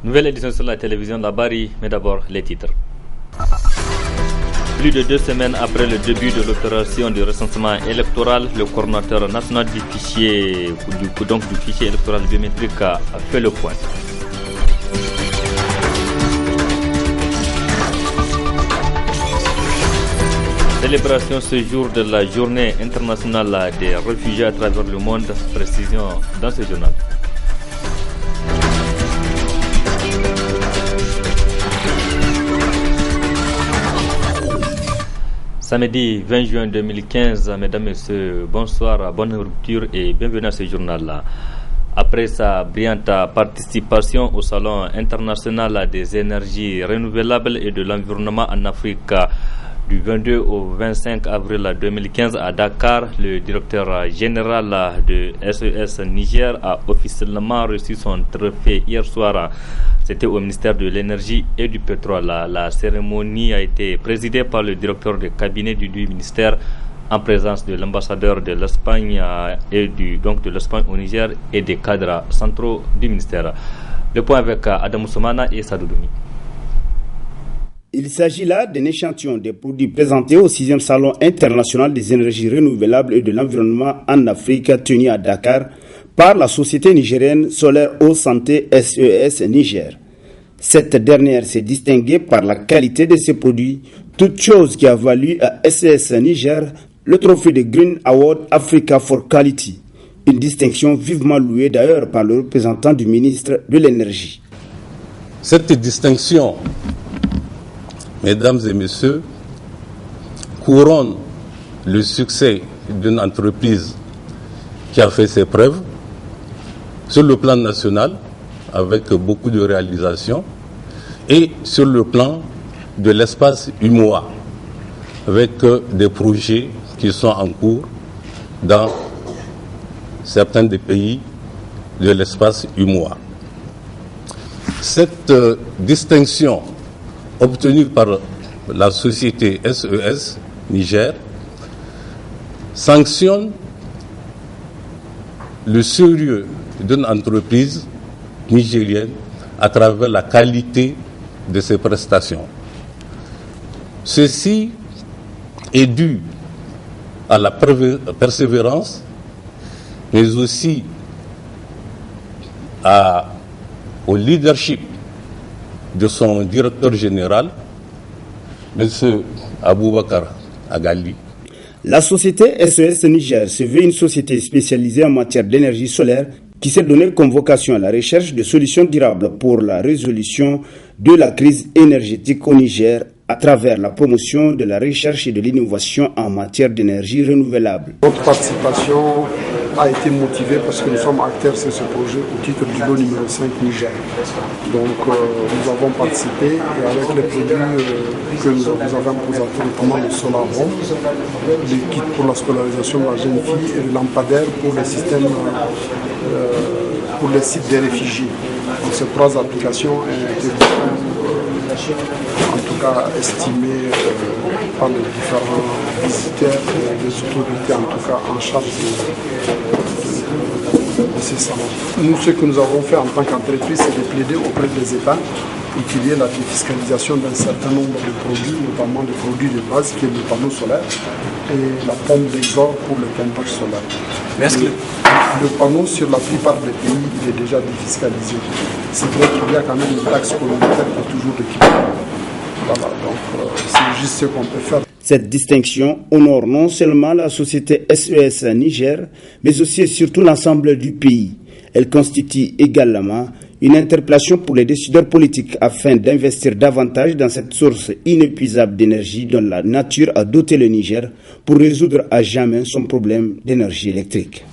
Nouvelle édition sur la télévision Labari, mais d'abord les titres. Plus de 2 semaines après le début de l'opération de recensement électoral, le coordonnateur national du fichier électoral biométrique a fait le point. Célébration ce jour de la journée internationale des réfugiés à travers le monde. Précision dans ce journal. Samedi 20 juin 2015, mesdames et messieurs, bonsoir, bonne rupture et bienvenue à ce journal-là. Après sa brillante participation au Salon international des énergies renouvelables et de l'environnement en Afrique du 22 au 25 avril 2015 à Dakar, le directeur général de SES Niger a officiellement reçu son trophée hier soir. C'était au ministère de l'énergie et du pétrole. La cérémonie a été présidée par le directeur de cabinet du ministère en présence de l'ambassadeur de l'Espagne de l'Espagne au Niger et des cadres centraux du ministère. Le point avec Adam Soumana et Sadoudoumi. Il s'agit là d'un échantillon des produits présentés au 6e Salon international des énergies renouvelables et de l'environnement en Afrique tenu à Dakar par la société nigérienne Solaire Eau Santé SES Niger. Cette dernière s'est distinguée par la qualité de ses produits, toute chose qui a valu à SES Niger le trophée de Green Award Africa for Quality, une distinction vivement louée d'ailleurs par le représentant du ministre de l'Énergie. Cette distinction, mesdames et messieurs, couronne le succès d'une entreprise qui a fait ses preuves sur le plan national avec beaucoup de réalisations et sur le plan de l'espace UMOA avec des projets qui sont en cours dans certains des pays de l'espace UMOA. Cette distinction obtenue par la société SES Niger sanctionne le sérieux d'une entreprise nigérienne à travers la qualité de ses prestations. Ceci est dû à la persévérance, mais aussi au leadership de son directeur général, M. Aboubakar Agali. La société SES Niger se veut une société spécialisée en matière d'énergie solaire qui s'est donné comme vocation à la recherche de solutions durables pour la résolution de la crise énergétique au Niger à travers la promotion de la recherche et de l'innovation en matière d'énergie renouvelable. Notre participation a été motivée parce que nous sommes acteurs sur ce projet au titre du lot numéro 5 Niger. Donc nous avons participé et avec les produits que nous avons présentés, notamment le Solar Bomb, les kits pour la scolarisation de la jeune fille et le lampadaire pour les systèmes pour les sites des réfugiés. Donc ces 3 applications ont été en tout cas estimées par les différents visiteurs et les autorités en tout cas en charge de ces salons. Nous, ce que nous avons fait en tant qu'entreprise, c'est de plaider auprès des États pour qu'il y ait la défiscalisation d'un certain nombre de produits, notamment des produits de base qui est le panneau solaire et la pompe d'exor pour le pompage solaire. Mais est-ce que le panneau sur la plupart des pays il est déjà défiscalisé. C'est vrai qu'il y a quand même une taxe communautaire qui est toujours d'équipement. Voilà, donc c'est juste ce qu'on peut faire. Cette distinction honore non seulement la société SES Niger, mais aussi et surtout l'ensemble du pays. Elle constitue également une interpellation pour les décideurs politiques afin d'investir davantage dans cette source inépuisable d'énergie dont la nature a doté le Niger pour résoudre à jamais son problème d'énergie électrique.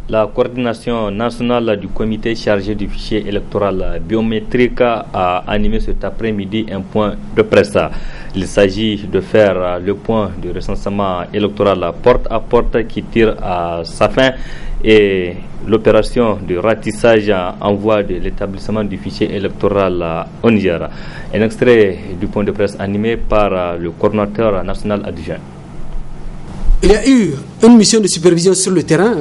La coordination nationale du comité chargé du fichier électoral biométrique a animé cet après-midi un point de presse. Il s'agit de faire le point du recensement électoral porte à porte qui tire à sa fin et l'opération de ratissage en voie de l'établissement du fichier électoral au Niger. Un extrait du point de presse animé par le coordinateur national adjoint. il y a eu une mission de supervision sur le terrain.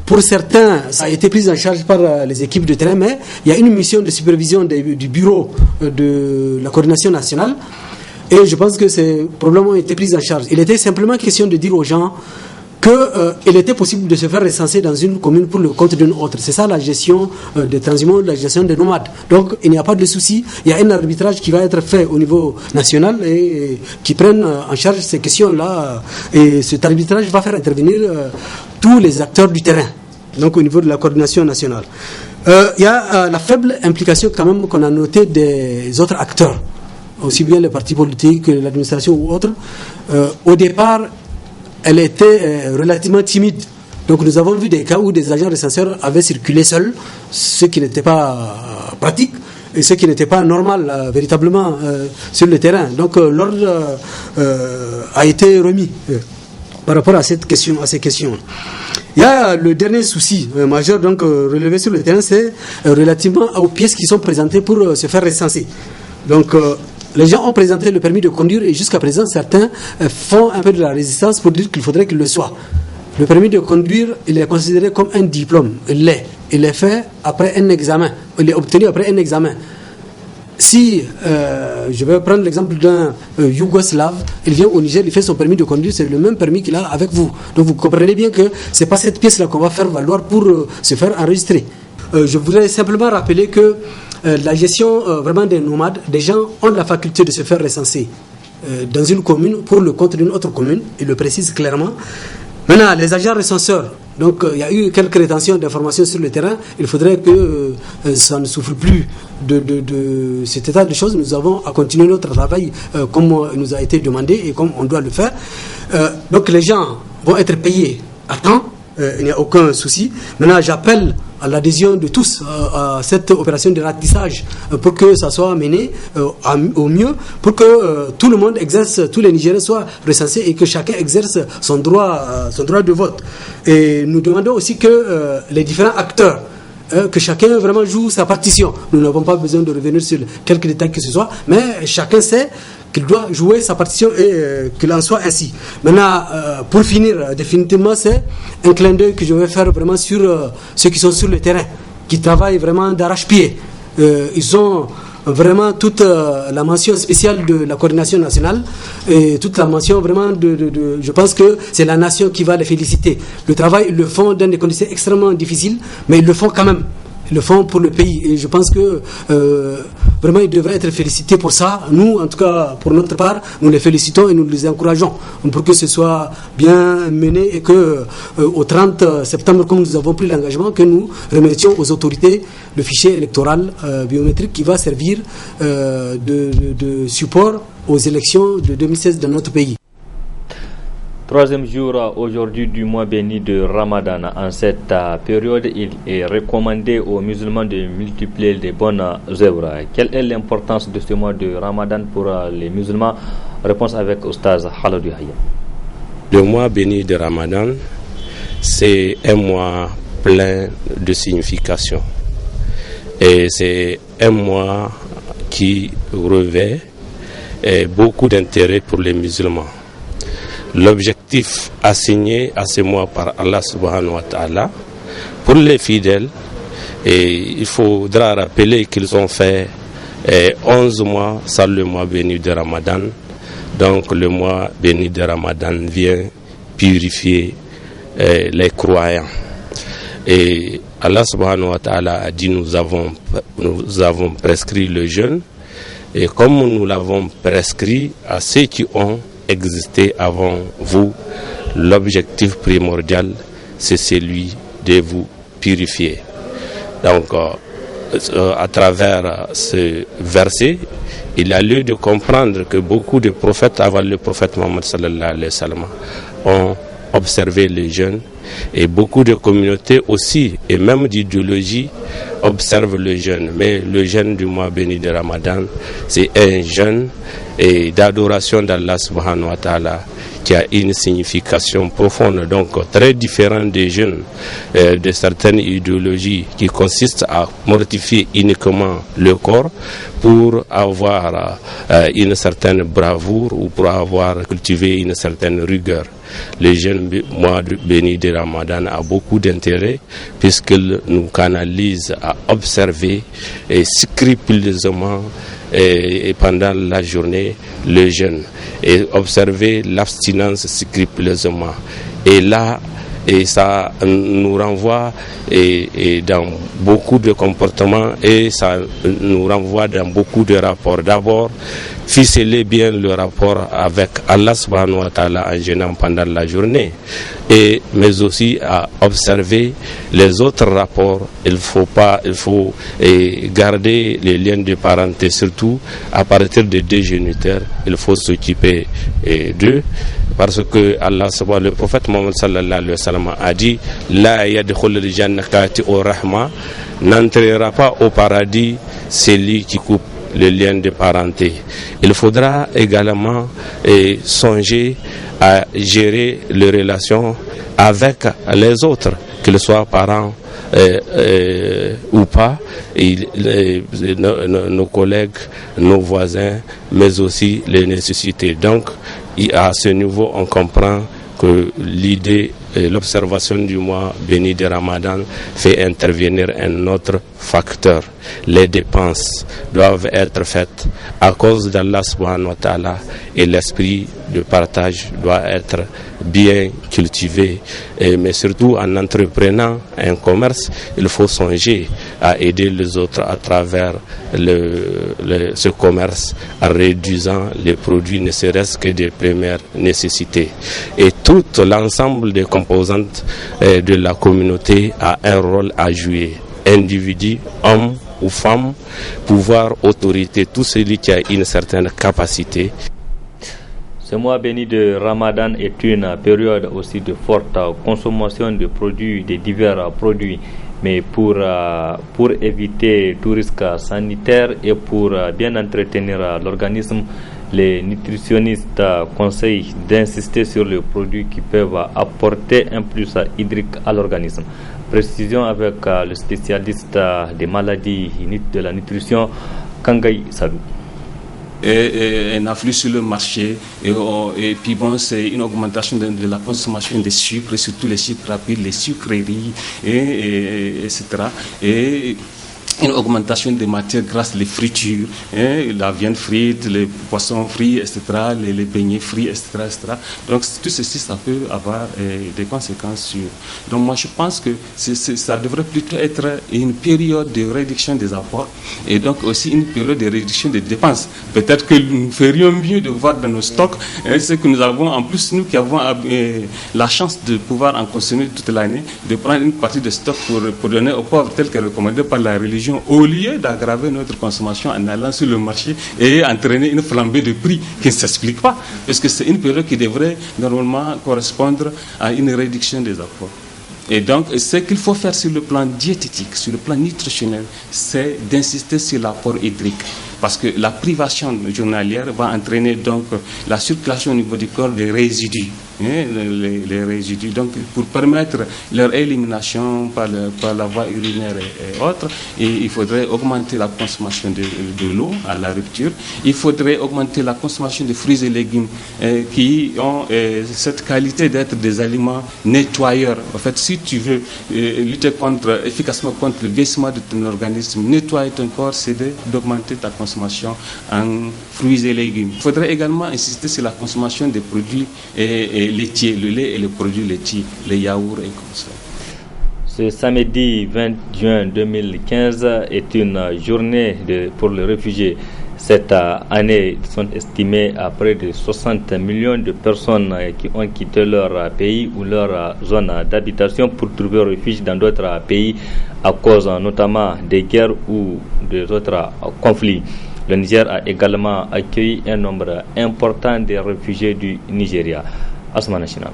Pour certains, ça a été pris en charge par les équipes de terrain, mais il y a une mission de supervision du bureau de la coordination nationale. Et je pense que ces problèmes ont été pris en charge. Il était simplement question de dire aux gens qu'il était possible de se faire recenser dans une commune pour le compte d'une autre. C'est ça la gestion des transhumants, la gestion des nomades. Donc il n'y a pas de souci. Il y a un arbitrage qui va être fait au niveau national et qui prenne en charge ces questions-là. Et cet arbitrage va faire intervenir tous les acteurs du terrain, donc au niveau de la coordination nationale. Il y a la faible implication quand même qu'on a notée des autres acteurs, aussi bien les partis politiques que l'administration ou autres. Au départ, elle était relativement timide. Donc nous avons vu des cas où des agents recenseurs avaient circulé seuls, ce qui n'était pas pratique et ce qui n'était pas normal véritablement sur le terrain. Donc l'ordre a été remis par rapport à ces questions. Il y a le dernier souci majeur donc relevé sur le terrain, c'est relativement aux pièces qui sont présentées pour se faire recenser. Donc les gens ont présenté le permis de conduire et jusqu'à présent, certains font un peu de la résistance pour dire qu'il faudrait qu'il le soit. Le permis de conduire, il est considéré comme un diplôme. Il est fait après un examen. Il est obtenu après un examen. Si, je vais prendre l'exemple d'un Yougoslave, il vient au Niger, il fait son permis de conduire, c'est le même permis qu'il a avec vous. Donc vous comprenez bien que ce n'est pas cette pièce-là qu'on va faire valoir pour se faire enregistrer. Je voudrais simplement rappeler que la gestion vraiment des nomades, des gens ont la faculté de se faire recenser dans une commune pour le compte d'une autre commune, il le précise clairement. Maintenant, les agents recenseurs, donc il y a eu quelques rétentions d'informations sur le terrain, il faudrait que ça ne souffre plus de cet état de choses. Nous avons à continuer notre travail comme il nous a été demandé et comme on doit le faire. Donc les gens vont être payés à temps, il n'y a aucun souci. Maintenant, j'appelle à l'adhésion de tous à cette opération de ratissage pour que ça soit mené au mieux, pour que tout le monde exerce, tous les Nigériens soient recensés et que chacun exerce son droit de vote. Et nous demandons aussi que les différents acteurs, que chacun vraiment joue sa partition. Nous n'avons pas besoin de revenir sur quelques détails que ce soit, mais chacun sait qu'il doit jouer sa partition et qu'il en soit ainsi. Maintenant, pour finir, définitivement, c'est un clin d'œil que je vais faire vraiment sur ceux qui sont sur le terrain, qui travaillent vraiment d'arrache-pied. Ils ont vraiment toute la mention spéciale de la coordination nationale et toute la mention vraiment je pense que c'est la nation qui va les féliciter. Le travail, ils le font dans des conditions extrêmement difficiles, mais ils le font quand même. Ils le font pour le pays et je pense que vraiment ils devraient être félicités pour ça. Nous, en tout cas, pour notre part, nous les félicitons et nous les encourageons pour que ce soit bien mené et que au 30 septembre, comme nous avons pris l'engagement, que nous remettions aux autorités le fichier électoral biométrique qui va servir de support aux élections de 2016 dans notre pays. Troisième jour aujourd'hui du mois béni de Ramadan. En cette période, il est recommandé aux musulmans de multiplier les bonnes œuvres. Quelle est l'importance de ce mois de Ramadan pour les musulmans? Réponse avec Oustaz Haladou Yahya. Le mois béni de Ramadan, c'est un mois plein de signification. Et c'est un mois qui revêt beaucoup d'intérêt pour les musulmans. L'objectif assigné à ce mois par Allah subhanahu wa ta'ala pour les fidèles, et il faudra rappeler qu'ils ont fait 11 mois sans le mois béni de Ramadan. Donc le mois béni de Ramadan vient purifier les croyants. Et Allah subhanahu wa ta'ala a dit nous avons prescrit le jeûne, et comme nous l'avons prescrit à ceux qui ont existé avant vous, l'objectif primordial c'est celui de vous purifier. Donc à travers ce verset, il a lieu de comprendre que beaucoup de prophètes avant le prophète Mohammed sallallahu alayhi wa sallam ont observé le jeûne, et beaucoup de communautés aussi et même d'idéologie observent le jeûne. Mais le jeûne du mois béni de Ramadan, c'est un jeûne et d'adoration d'Allah subhanahu wa ta'ala qui a une signification profonde, donc très différente des jeunes de certaines idéologies qui consistent à mortifier uniquement le corps pour avoir une certaine bravoure ou pour avoir cultivé une certaine rigueur. Le jeune mois béni de Ramadan a beaucoup d'intérêt puisqu'il nous canalise à observer scrupuleusement et pendant la journée le jeûne et observer l'abstinence scrupuleusement. Et là, et ça nous renvoie dans beaucoup de comportements et ça nous renvoie dans beaucoup de rapports. D'abord, ficeler bien le rapport avec Allah subhanahu wa ta'ala en jeûnant pendant la journée, mais aussi à observer les autres rapports. Il faut garder les liens de parenté, surtout à partir des deux géniteurs. Il faut s'occuper d'eux, parce que Allah subhanahu, le prophète Mohammed sallallahu alayhi wa sallam a dit: La yadkhulul jannati au rahma, n'entrera pas au paradis celui qui coupe le lien de parenté. Il faudra également songer à gérer les relations avec les autres, qu'ils soient parents ou pas, nos collègues, nos voisins, mais aussi les nécessités. Donc, à ce niveau, on comprend que l'idée et l'observation du mois béni de Ramadan fait intervenir un autre facteur. Les dépenses doivent être faites à cause d'Allah subhanahu wa ta'ala et l'esprit de partage doit être bien cultivé. Mais surtout en entreprenant un commerce, il faut songer à aider les autres à travers ce commerce, en réduisant les produits ne serait-ce que des premières nécessités. Et tout l'ensemble des composantes de la communauté a un rôle à jouer. Individus, hommes ou femmes, pouvoir, autorité, tout celui qui a une certaine capacité. Ce mois béni de Ramadan est une période aussi de forte consommation de produits, de divers produits. Mais pour éviter tout risque sanitaire et pour bien entretenir l'organisme, les nutritionnistes conseillent d'insister sur les produits qui peuvent apporter un plus hydrique à l'organisme. Précision avec le spécialiste des maladies de la nutrition, Kangai Sadou. Un afflux sur le marché et puis bon, c'est une augmentation de la consommation des sucres, surtout les sucres rapides, les sucreries etc. Et une augmentation des matières grasses, les fritures, la viande frite, les poissons frits, etc., les beignets frits, etc., etc. Donc tout ceci, ça peut avoir des conséquences sur. Donc moi je pense que ça devrait plutôt être une période de réduction des apports et donc aussi une période de réduction des dépenses. Peut-être que nous ferions mieux de voir dans nos stocks ce que nous avons, en plus nous qui avons la chance de pouvoir en consommer toute l'année, de prendre une partie de stock pour donner aux pauvres tel que recommandé par la religion, au lieu d'aggraver notre consommation en allant sur le marché et entraîner une flambée de prix qui ne s'explique pas, parce que c'est une période qui devrait normalement correspondre à une réduction des apports. Et donc, ce qu'il faut faire sur le plan diététique, sur le plan nutritionnel, c'est d'insister sur l'apport hydrique. Parce que la privation journalière va entraîner donc la circulation au niveau du corps des résidus. Les résidus, donc pour permettre leur élimination par la voie urinaire et autres, il faudrait augmenter la consommation de l'eau à la rupture. Il faudrait augmenter la consommation de fruits et légumes qui ont cette qualité d'être des aliments nettoyeurs. En fait, si tu veux lutter efficacement contre le vieillissement de ton organisme, nettoyer ton corps, c'est d'augmenter ta consommation en fruits et légumes. Il faudrait également insister sur la consommation des produits laitiers, le lait et les produits laitiers, les yaourts et comme ça. Ce samedi 20 juin 2015 est une journée pour les réfugiés. Cette année, ils sont estimés à près de 60 millions de personnes qui ont quitté leur pays ou leur zone d'habitation pour trouver refuge dans d'autres pays à cause notamment des guerres ou des autres conflits. Le Niger a également accueilli un nombre important de réfugiés du Nigeria. Asma National.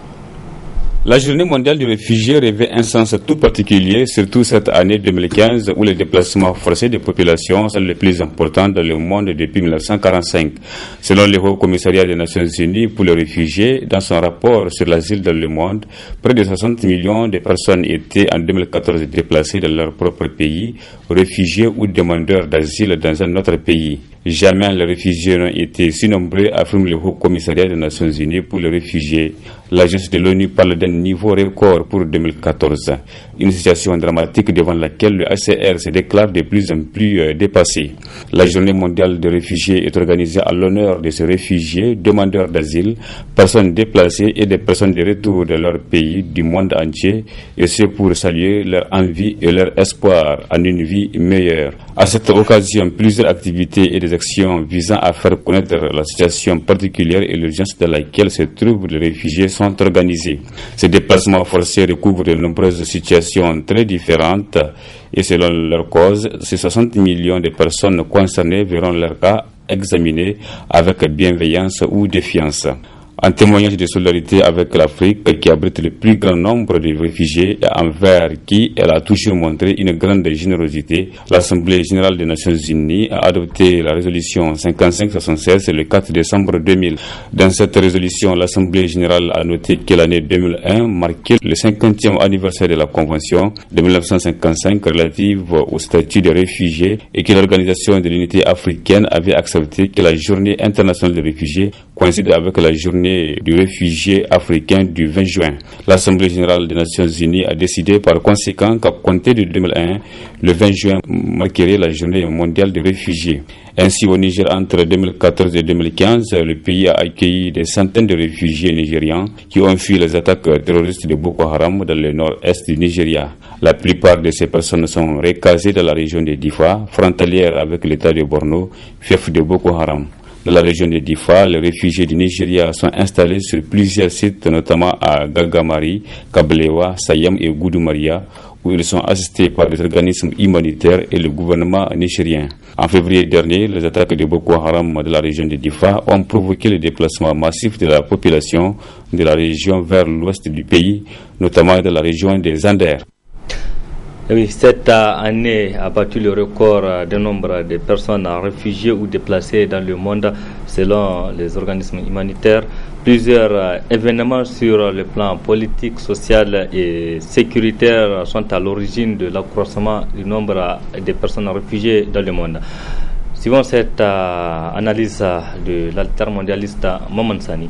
La journée mondiale du réfugié revêt un sens tout particulier, surtout cette année 2015 où les déplacements forcés des populations sont les plus importants dans le monde depuis 1945. Selon le Haut Commissariat des Nations Unies pour les réfugiés, dans son rapport sur l'asile dans le monde, près de 60 millions de personnes étaient en 2014 déplacées dans leur propre pays, réfugiés ou demandeurs d'asile dans un autre pays. Jamais les réfugiés n'ont été si nombreux, affirme le Haut Commissariat des Nations Unies pour les réfugiés. L'agence de l'ONU parle d'un niveau record pour 2014. Une situation dramatique devant laquelle le HCR se déclare de plus en plus dépassé. La journée mondiale des réfugiés est organisée à l'honneur de ces réfugiés, demandeurs d'asile, personnes déplacées et des personnes de retour de leur pays du monde entier, et c'est pour saluer leur envie et leur espoir en une vie meilleure. À cette occasion, plusieurs activités et des actions visant à faire connaître la situation particulière et l'urgence dans laquelle se trouvent les réfugiés sont organisés. Ces déplacements forcés recouvrent de nombreuses situations très différentes et selon leur cause, ces 60 millions de personnes concernées verront leur cas examinés avec bienveillance ou défiance. En témoignage de solidarité avec l'Afrique, qui abrite le plus grand nombre de réfugiés et envers qui elle a toujours montré une grande générosité, l'Assemblée générale des Nations Unies a adopté la résolution 5576 le 4 décembre 2000. Dans cette résolution, l'Assemblée générale a noté que l'année 2001 marquait le 50e anniversaire de la Convention de 1955 relative au statut des réfugiés et que l'Organisation de l'Unité africaine avait accepté que la Journée internationale des réfugiés coïncide avec la Journée du réfugié africain du 20 juin. L'Assemblée générale des Nations Unies a décidé par conséquent qu'à compter de 2001, le 20 juin marquerait la journée mondiale des réfugiés. Ainsi, au Niger, entre 2014 et 2015, le pays a accueilli des centaines de réfugiés nigérians qui ont fui les attaques terroristes de Boko Haram dans le nord-est du Nigeria. La plupart de ces personnes sont recasées dans la région de Difa, frontalière avec l'État de Borno, fief de Boko Haram. Dans la région de Difa, les réfugiés du Nigeria sont installés sur plusieurs sites, notamment à Gagamari, Kablewa, Sayam et Goudoumaria, où ils sont assistés par des organismes humanitaires et le gouvernement nigérien. En février dernier, les attaques de Boko Haram de la région de Difa ont provoqué le déplacement massif de la population de la région vers l'ouest du pays, notamment dans la région des Anders. Oui, cette année a battu le record du nombre de personnes réfugiées ou déplacées dans le monde selon les organismes humanitaires. Plusieurs événements sur le plan politique, social et sécuritaire sont à l'origine de l'accroissement du nombre de personnes réfugiées dans le monde. Suivant cette analyse de l'altermondialiste Maman Sani.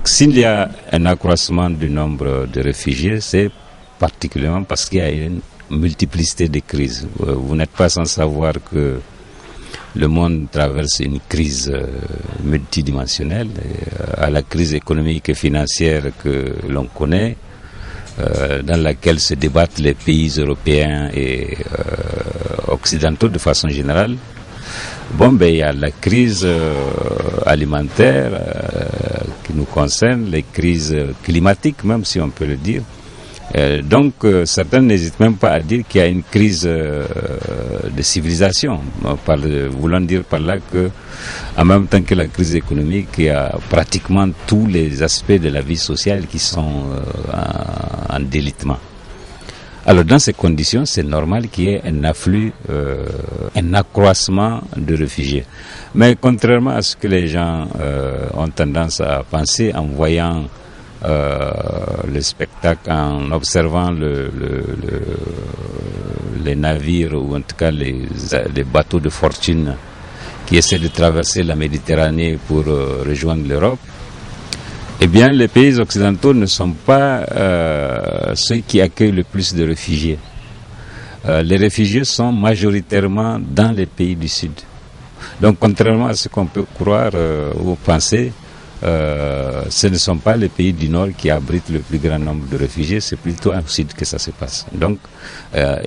S'il y a un accroissement du nombre de réfugiés, c'est particulièrement parce qu'il y a une multiplicité de crises. Vous n'êtes pas sans savoir que le monde traverse une crise multidimensionnelle, à la crise économique et financière que l'on connaît, dans laquelle se débattent les pays européens et occidentaux de façon générale. Il y a la crise alimentaire qui nous concerne, les crises climatiques même, si on peut le dire. Donc certains n'hésitent même pas à dire qu'il y a une crise de civilisation, voulant dire par là que en même temps que la crise économique, il y a pratiquement tous les aspects de la vie sociale qui sont en délitement. Alors dans ces conditions, c'est normal qu'il y ait un afflux, un accroissement de réfugiés. Mais contrairement à ce que les gens ont tendance à penser en voyant le spectacle, en observant les navires ou en tout cas les bateaux de fortune qui essaient de traverser la Méditerranée pour rejoindre l'Europe, eh bien les pays occidentaux ne sont pas ceux qui accueillent le plus de réfugiés. Les réfugiés sont majoritairement dans les pays du Sud. Donc contrairement à ce qu'on peut croire ou penser, ce ne sont pas les pays du Nord qui abritent le plus grand nombre de réfugiés, c'est plutôt au Sud que ça se passe. Donc,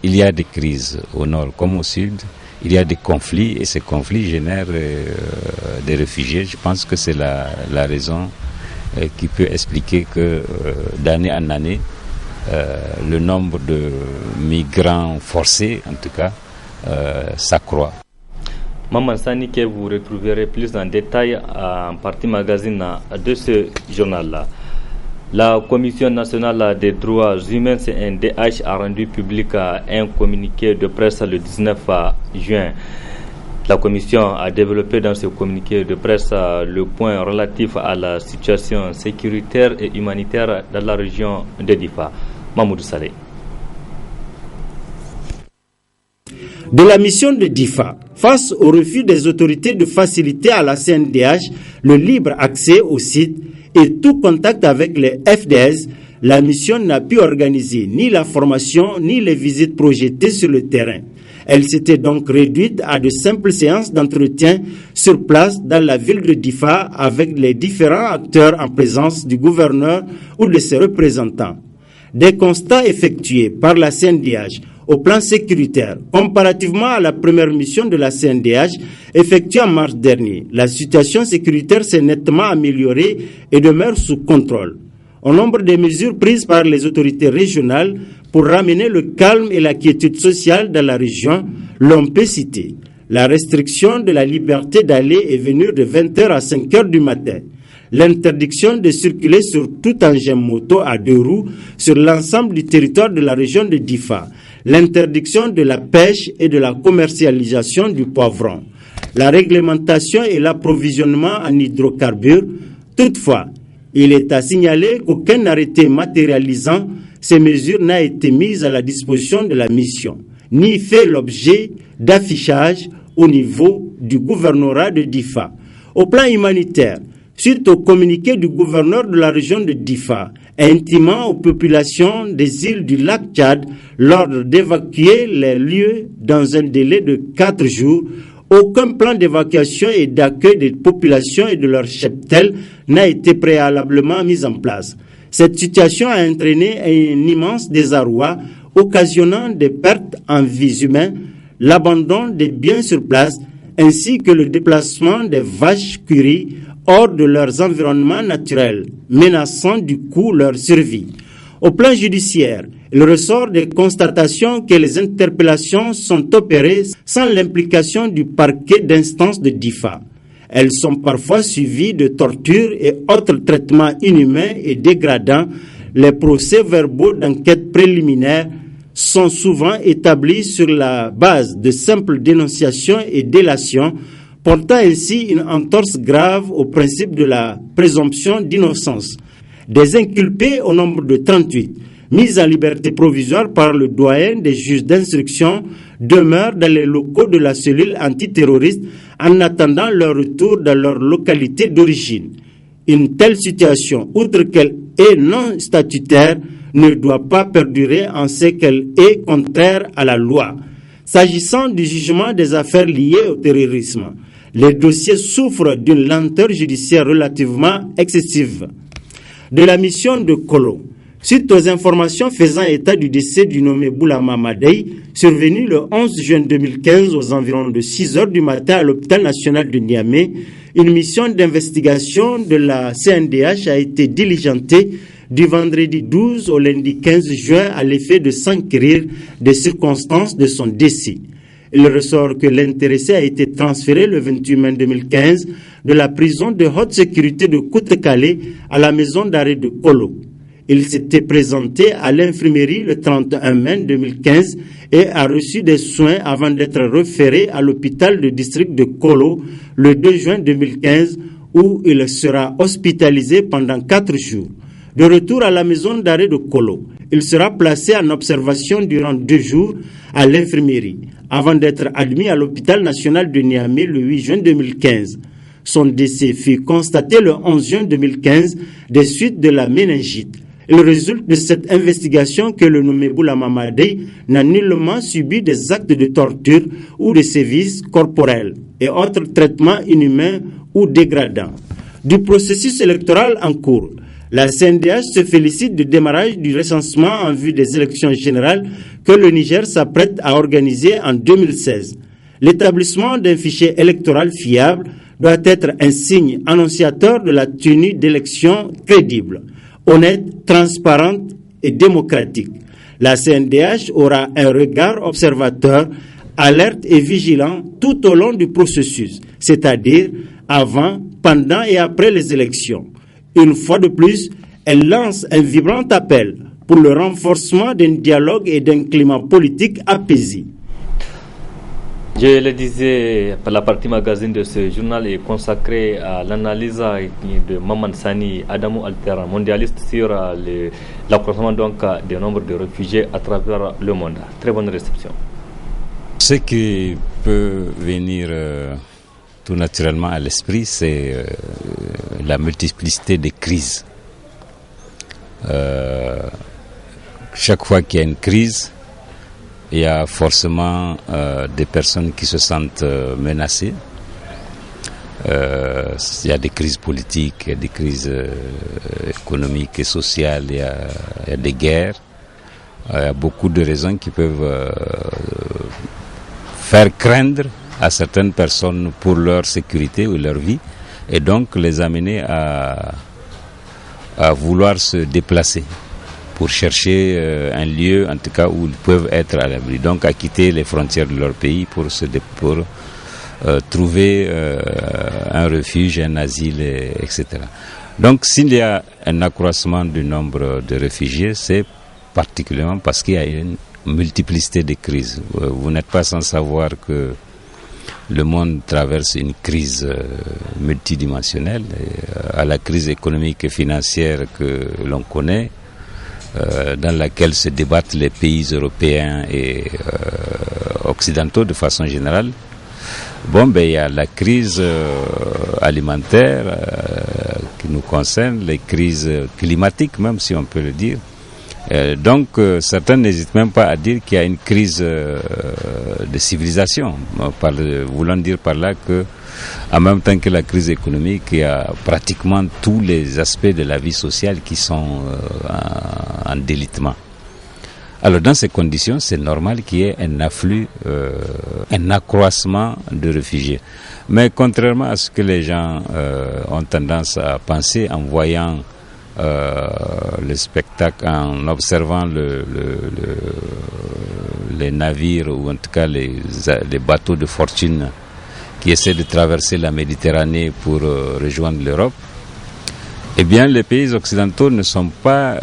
il y a des crises au Nord comme au Sud, il y a des conflits et ces conflits génèrent des réfugiés. Je pense que c'est la raison qui peut expliquer que d'année en année, le nombre de migrants forcés, en tout cas, s'accroît. Maman Sani, que vous retrouverez plus en détail en partie magazine de ce journal-là. La Commission nationale des droits humains, CNDH, a rendu public un communiqué de presse le 19 juin. La Commission a développé dans ce communiqué de presse le point relatif à la situation sécuritaire et humanitaire dans la région de Difa. Mahmoud Saleh. De la mission de Difa, face au refus des autorités de faciliter à la CNDH le libre accès au site et tout contact avec les FDS, la mission n'a pu organiser ni la formation ni les visites projetées sur le terrain. Elle s'était donc réduite à de simples séances d'entretien sur place dans la ville de Difa avec les différents acteurs en présence du gouverneur ou de ses représentants. Des constats effectués par la CNDH au plan sécuritaire, comparativement à la première mission de la CNDH effectuée en mars dernier, la situation sécuritaire s'est nettement améliorée et demeure sous contrôle. Au nombre des mesures prises par les autorités régionales pour ramener le calme et la quiétude sociale dans la région, l'on peut citer la restriction de la liberté d'aller et venir de 20h à 5h du matin, l'interdiction de circuler sur tout engin moto à 2 roues sur l'ensemble du territoire de la région de Difa, l'interdiction de la pêche et de la commercialisation du poivron, la réglementation et l'approvisionnement en hydrocarbures. Toutefois, il est à signaler qu'aucun arrêté matérialisant ces mesures n'a été mis à la disposition de la mission, ni fait l'objet d'affichage au niveau du gouvernorat de Difa. Au plan humanitaire, suite au communiqué du gouverneur de la région de Difa, intimant aux populations des îles du lac Tchad l'ordre d'évacuer les lieux dans un délai de 4 jours, aucun plan d'évacuation et d'accueil des populations et de leurs cheptels n'a été préalablement mis en place. Cette situation a entraîné un immense désarroi, occasionnant des pertes en vies humaines, l'abandon des biens sur place, ainsi que le déplacement des vaches curies hors de leurs environnements naturels, menaçant du coup leur survie. Au plan judiciaire, il ressort des constatations que les interpellations sont opérées sans l'implication du parquet d'instance de Difa. Elles sont parfois suivies de tortures et autres traitements inhumains et dégradants. Les procès-verbaux d'enquête préliminaire sont souvent établis sur la base de simples dénonciations et délations, portant ainsi une entorse grave au principe de la présomption d'innocence. Des inculpés au nombre de 38, mis en liberté provisoire par le doyen des juges d'instruction, demeurent dans les locaux de la cellule antiterroriste en attendant leur retour dans leur localité d'origine. Une telle situation, outre qu'elle est non statutaire, ne doit pas perdurer en ce qu'elle est contraire à la loi. S'agissant du jugement des affaires liées au terrorisme, les dossiers souffrent d'une lenteur judiciaire relativement excessive. De la mission de Kolo, suite aux informations faisant état du décès du nommé Boulama Madei, survenu le 11 juin 2015 aux environs de 6 heures du matin à l'hôpital national de Niamey, une mission d'investigation de la CNDH a été diligentée du vendredi 12 au lundi 15 juin à l'effet de s'enquérir des circonstances de son décès. Il ressort que l'intéressé a été transféré le 28 mai 2015 de la prison de haute sécurité de Koute-Kalé à la maison d'arrêt de Kolo. Il s'était présenté à l'infirmerie le 31 mai 2015 et a reçu des soins avant d'être référé à l'hôpital de district de Kolo le 2 juin 2015 où il sera hospitalisé pendant 4 jours. De retour à la maison d'arrêt de Kolo, il sera placé en observation durant 2 jours à l'infirmerie avant d'être admis à l'hôpital national de Niamey le 8 juin 2015. Son décès fut constaté le 11 juin 2015 des suites de la méningite. Il résulte de cette investigation que le nommé Boulama Madei n'a nullement subi des actes de torture ou de sévices corporels et autres traitements inhumains ou dégradants. Du processus électoral en cours, la CNDH se félicite du démarrage du recensement en vue des élections générales que le Niger s'apprête à organiser en 2016. L'établissement d'un fichier électoral fiable doit être un signe annonciateur de la tenue d'élections crédibles, honnêtes, transparentes et démocratiques. La CNDH aura un regard observateur, alerte et vigilant tout au long du processus, c'est-à-dire avant, pendant et après les élections. Une fois de plus, Elle lance un vibrant appel pour le renforcement d'un dialogue et d'un climat politique apaisé. Je le disais, la partie magazine de ce journal est consacrée à l'analyse de Maman Sani Adamou Altera, mondialiste, sur l'accroissement du nombre de réfugiés à travers le monde. Très bonne réception. Ce qui peut venir tout naturellement à l'esprit, c'est la multiplicité des crises. Chaque fois qu'il y a une crise, il y a forcément des personnes qui se sentent menacées. Il y a des crises politiques, il y a des crises économiques et sociales, il y a des guerres. Il y a beaucoup de raisons qui peuvent faire craindre à certaines personnes pour leur sécurité ou leur vie, et donc les amener à vouloir se déplacer pour chercher un lieu, en tout cas, où ils peuvent être à l'abri. Donc à quitter les frontières de leur pays pour trouver un refuge, un asile, etc. Donc s'il y a un accroissement du nombre de réfugiés, c'est particulièrement parce qu'il y a une multiplicité de crises. Vous n'êtes pas sans savoir que le monde traverse une crise multidimensionnelle. À la crise économique et financière que l'on connaît, dans laquelle se débattent les pays européens et occidentaux de façon générale. Il y a la crise alimentaire qui nous concerne, les crises climatiques même, si on peut le dire. Donc certains n'hésitent même pas à dire qu'il y a une crise de civilisation, voulant dire par là que en même temps que la crise économique, il y a pratiquement tous les aspects de la vie sociale qui sont en délitement. Alors dans ces conditions, c'est normal qu'il y ait un afflux, un accroissement de réfugiés. Mais contrairement à ce que les gens ont tendance à penser en voyant le spectacle, en observant les navires, ou en tout cas les bateaux de fortune qui essaient de traverser la Méditerranée pour rejoindre l'Europe, eh bien les pays occidentaux ne sont pas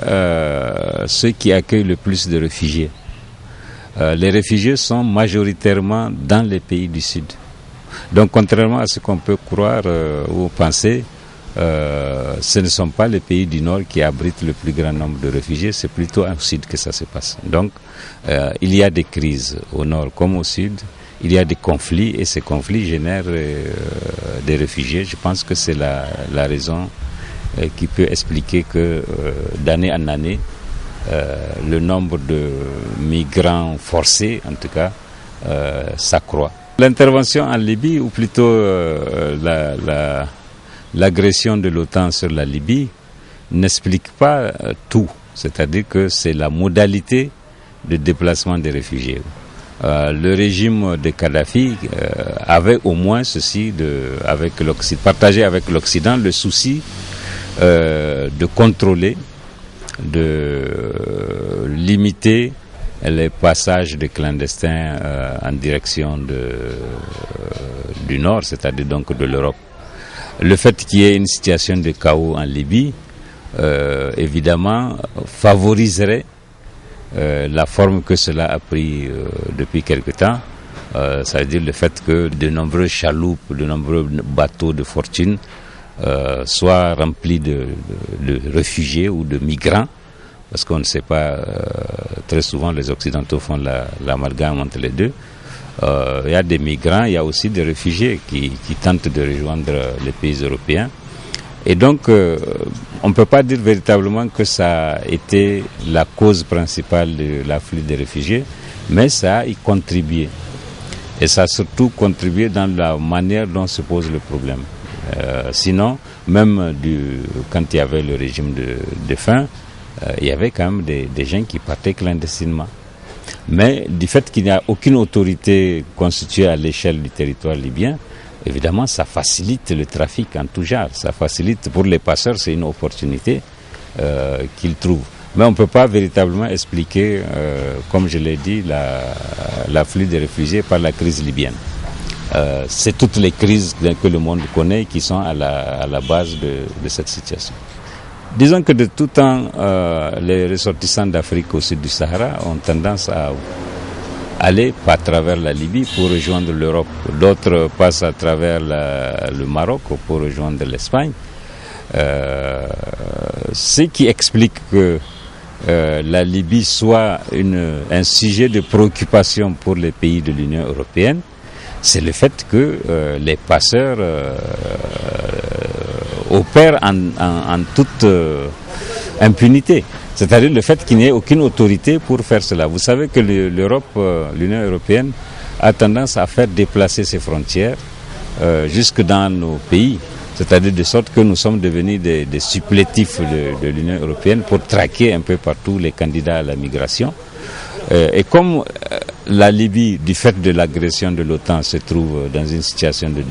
ceux qui accueillent le plus de réfugiés. Les réfugiés sont majoritairement dans les pays du Sud. Donc contrairement à ce qu'on peut croire ou penser, ce ne sont pas les pays du Nord qui abritent le plus grand nombre de réfugiés, c'est plutôt au Sud que ça se passe. Donc il y a des crises au Nord comme au Sud. Il y a des conflits et ces conflits génèrent des réfugiés. Je pense que c'est la raison qui peut expliquer que d'année en année, le nombre de migrants forcés, en tout cas, s'accroît. L'intervention en Libye, ou plutôt l'agression de l'OTAN sur la Libye, n'explique pas tout. C'est-à-dire que c'est la modalité de déplacement des réfugiés. Le régime de Kadhafi avait au moins partagé avec l'Occident le souci de contrôler, de limiter les passages de clandestins en direction du Nord, c'est-à-dire donc de l'Europe. Le fait qu'il y ait une situation de chaos en Libye, évidemment, favoriserait la forme que cela a pris depuis quelque temps, ça veut dire le fait que de nombreux chaloupes, de nombreux bateaux de fortune soient remplis de réfugiés ou de migrants, parce qu'on ne sait pas, très souvent les Occidentaux font l'amalgame entre les deux. Il y a des migrants, il y a aussi des réfugiés qui tentent de rejoindre les pays européens. Et donc, on ne peut pas dire véritablement que ça a été la cause principale de l'afflux des réfugiés, mais ça a y contribué. Et ça a surtout contribué dans la manière dont se pose le problème. Sinon, même quand il y avait le régime de faim, il y avait quand même des gens qui partaient clandestinement. Mais du fait qu'il n'y a aucune autorité constituée à l'échelle du territoire libyen, évidemment, ça facilite le trafic en tout genre. Ça facilite, pour les passeurs, c'est une opportunité qu'ils trouvent. Mais on ne peut pas véritablement expliquer, comme je l'ai dit, l'afflux des réfugiés par la crise libyenne. C'est toutes les crises que le monde connaît qui sont à la base de cette situation. Disons que de tout temps, les ressortissants d'Afrique au sud du Sahara ont tendance à aller à travers la Libye pour rejoindre l'Europe. D'autres passent à travers le Maroc pour rejoindre l'Espagne. Ce qui explique que la Libye soit un sujet de préoccupation pour les pays de l'Union européenne, c'est le fait que les passeurs opèrent en toute impunité. C'est-à-dire le fait qu'il n'y ait aucune autorité pour faire cela. Vous savez que l'Union européenne a tendance à faire déplacer ses frontières jusque dans nos pays. C'est-à-dire de sorte que nous sommes devenus des supplétifs de l'Union européenne pour traquer un peu partout les candidats à la migration. Et comme la Libye, du fait de l'agression de l'OTAN, se trouve dans une situation de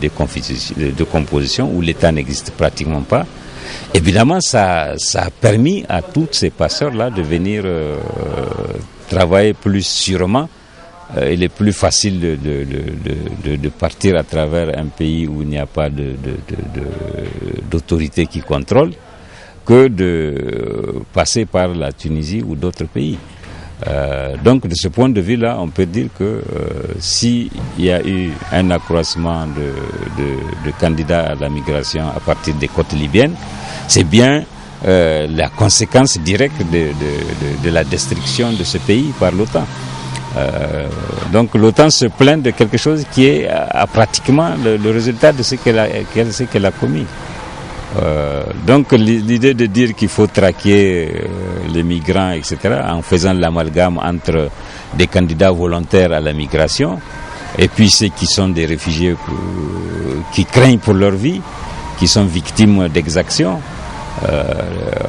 décomposition où l'État n'existe pratiquement pas, évidemment ça a permis à tous ces passeurs-là de venir travailler plus sûrement. Il est plus facile de partir à travers un pays où il n'y a pas d'autorité qui contrôle que de passer par la Tunisie ou d'autres pays. Donc de ce point de vue-là, on peut dire que s'il y a eu un accroissement de candidats à la migration à partir des côtes libyennes, c'est bien la conséquence directe de la destruction de ce pays par l'OTAN. Donc l'OTAN se plaint de quelque chose qui est pratiquement le résultat de ce qu'elle a commis. Donc l'idée de dire qu'il faut traquer les migrants, etc., en faisant l'amalgame entre des candidats volontaires à la migration et puis ceux qui sont des réfugiés qui craignent pour leur vie, qui sont victimes d'exactions,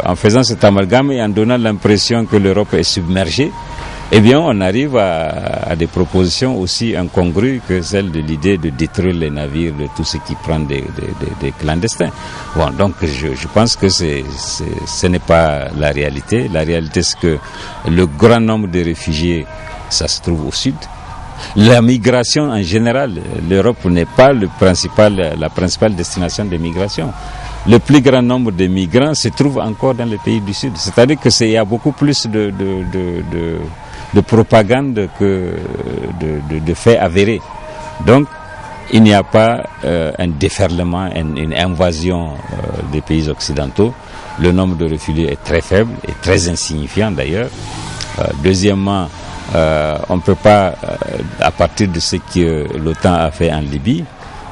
en faisant cet amalgame et en donnant l'impression que l'Europe est submergée, eh bien on arrive à des propositions aussi incongrues que celle de l'idée de détruire les navires de tout ce qui prend des clandestins. Bon, donc je pense que ce n'est pas la réalité. La réalité, c'est que le grand nombre de réfugiés, ça se trouve au sud. La migration en général, l'Europe n'est pas la principale destination de migration. Le plus grand nombre de migrants se trouve encore dans les pays du sud. C'est-à-dire que il y a beaucoup plus de propagande que de faits avérés. Donc, il n'y a pas un déferlement, une invasion des pays occidentaux. Le nombre de réfugiés est très faible et très insignifiant d'ailleurs. Deuxièmement, on ne peut pas, à partir de ce que l'OTAN a fait en Libye,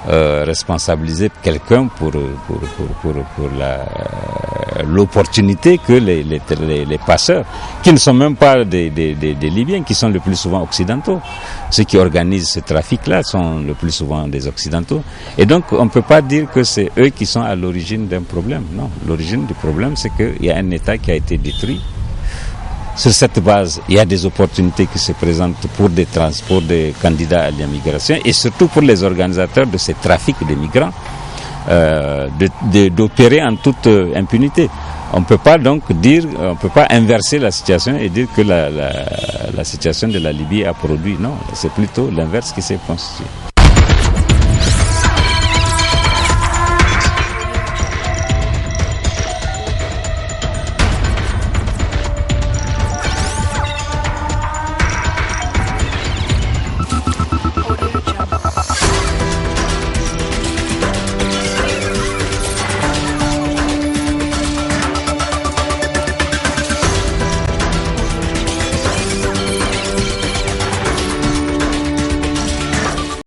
responsabiliser quelqu'un pour l'opportunité que les passeurs, qui ne sont même pas des Libyens, qui sont le plus souvent occidentaux, ceux qui organisent ce trafic-là sont le plus souvent des occidentaux, et donc on ne peut pas dire que c'est eux qui sont à l'origine d'un problème. Non, l'origine du problème, c'est qu'il y a un État qui a été détruit. Sur cette base, il y a des opportunités qui se présentent pour des transports des candidats à l'immigration et surtout pour les organisateurs de ces trafics de migrants d'opérer en toute impunité. On ne peut pas donc dire, on peut pas inverser la situation et dire que la situation de la Libye a produit. Non, c'est plutôt l'inverse qui s'est constitué.